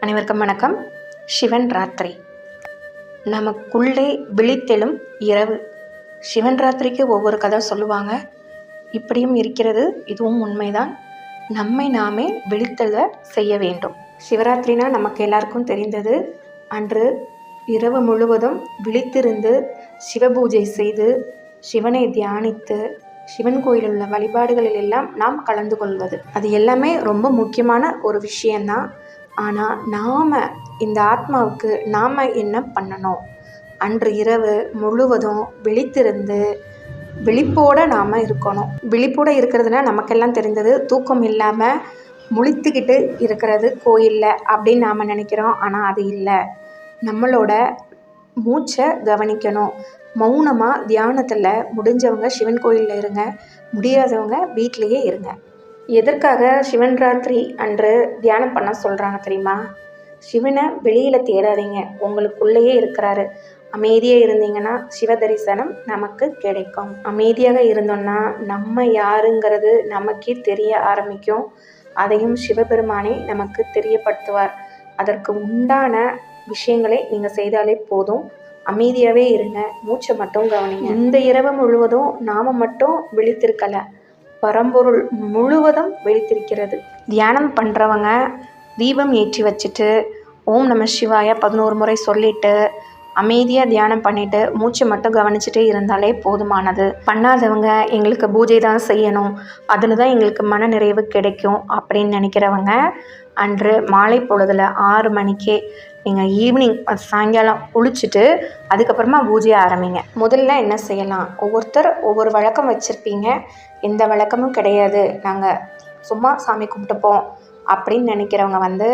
அனைவருக்கும் வணக்கம். சிவன் ராத்திரி நமக்குள்ளே விழித்தெழும் இரவு. சிவன் ராத்திரிக்கு ஒவ்வொரு கதை சொல்லுவாங்க. இப்படியும் இருக்கிறது, இதுவும் உண்மைதான். நம்மை நாமே விழித்தெழ செய்ய வேண்டும். சிவராத்திரினா நமக்கு எல்லாருக்கும் தெரிந்தது. அன்று இரவு முழுவதும் விழித்திருந்து சிவபூஜை செய்து சிவனை தியானித்து சிவன் கோயிலில் உள்ள வழிபாடுகளில் எல்லாம் நாம் கலந்து கொள்வது, அது எல்லாமே ரொம்ப முக்கியமான ஒரு விஷயந்தான். ஆனால் நாம் இந்த ஆத்மாவுக்கு நாம் என்ன பண்ணணும்? அன்று இரவு முழுவதும் விழித்திருந்து விழிப்போடு நாம் இருக்கணும். விழிப்போடு இருக்கிறதுனா நமக்கெல்லாம் தெரிந்தது தூக்கம் இல்லாமல் முழித்துக்கிட்டு இருக்கிறது கோயிலில் அப்படின்னு நாம் நினைக்கிறோம். ஆனால் அது இல்லை. நம்மளோட மூச்சை கவனிக்கணும். மௌனமாக தியானத்தில் முடிஞ்சவங்க சிவன் கோயிலில் இருங்க, முடியாதவங்க வீட்டிலையே இருங்க. எதற்காக சிவன் ராத்திரி அன்று தியானம் பண்ண சொல்கிறாங்க தெரியுமா? சிவனை வெளியில் தேடாதீங்க, உங்களுக்குள்ளேயே இருக்கிறாரு. அமைதியாக இருந்தீங்கன்னா சிவ தரிசனம் நமக்கு கிடைக்கும். அமைதியாக இருந்தோம்னா நம்ம யாருங்கிறது நமக்கே தெரிய ஆரம்பிக்கும். அதையும் சிவபெருமானே நமக்கு தெரியப்படுத்துவார். அதற்கு உண்டான விஷயங்களை நீங்கள் செய்தாலே போதும். அமைதியாகவே இருங்க, மூச்சை மட்டும் கவனிங்க. இந்த இரவு முழுவதும் நாம் மட்டும் விழித்திருக்கலை, பரம்பொருள் முழுவதும் விழித்திருக்கிறது. தியானம் பண்ணுறவங்க தீபம் ஏற்றி வச்சுட்டு ஓம் நம சிவாய 11 முறை சொல்லிட்டு அமைதியாக தியானம் பண்ணிவிட்டு மூச்சை மட்டும் கவனிச்சுட்டே இருந்தாலே போதுமானது. பண்ணாதவங்க எங்களுக்கு பூஜை தான் செய்யணும், அதில் தான் எங்களுக்கு மன நிறைவு கிடைக்கும் அப்படின்னு நினைக்கிறவங்க அன்று மாலை பொழுதில் 6 மணிக்கே நீங்கள் ஈவினிங் சாயங்காலம் குளிச்சுட்டு அதுக்கப்புறமா பூஜையை ஆரம்பிங்க. முதல்ல என்ன செய்யலாம்? ஒவ்வொருத்தர் ஒவ்வொரு வழக்கம் வச்சுருப்பீங்க. எந்த வழக்கமும் கிடையாது, நாங்கள் சும்மா சாமி கும்பிட்டுப்போம் அப்படின்னு நினைக்கிறவங்க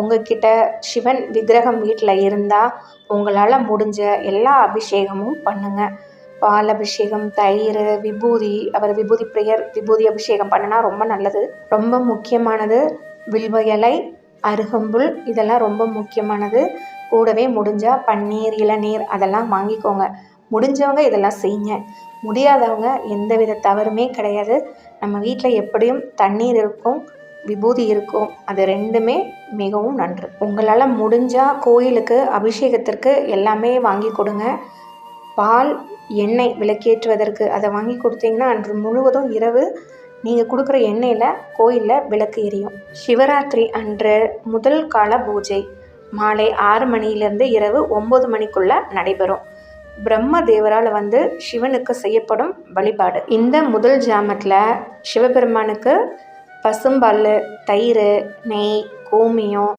உங்ககிட்ட சிவன் விக்கிரகம் வீட்டில் இருந்தால் உங்களால் முடிஞ்ச எல்லா அபிஷேகமும் பண்ணுங்கள். பால் அபிஷேகம், தயிர், விபூதி, அவர் விபூதி பிரியர், விபூதி அபிஷேகம் பண்ணினா ரொம்ப நல்லது. ரொம்ப முக்கியமானது வில்வ இலை, அருகம்புல், இதெல்லாம் ரொம்ப முக்கியமானது. கூடவே முடிஞ்சால் பன்னீர், இளநீர் அதெல்லாம் வாங்கிக்கோங்க. முடிஞ்சவங்க இதெல்லாம் செய்யுங்க. முடியாதவங்க எந்தவித தவறுமே கிடையாது. நம்ம வீட்டில் எப்படியும் தண்ணீர் இருக்கும், விபூதி இருக்கும், அது ரெண்டுமே மிகவும் நன்று. உங்களால் முடிஞ்சால் கோயிலுக்கு அபிஷேகத்திற்கு எல்லாமே வாங்கி கொடுங்க. பால், எண்ணெய் விளக்கேற்றுவதற்கு அதை வாங்கி கொடுத்தீங்கன்னா அன்று முழுவதும் இரவு நீங்கள் கொடுக்குற எண்ணெயில் கோயிலில் விளக்கு எரியும். சிவராத்திரி அன்று முதல் கால பூஜை மாலை 6 மணியிலிருந்து இரவு 9 மணிக்குள்ளே நடைபெறும். பிரம்ம தேவரால் சிவனுக்கு செய்யப்படும் வழிபாடு. இந்த முதல் ஜாமத்தில் சிவபெருமானுக்கு பசும்பால், தயிர், நெய், கோமியம்,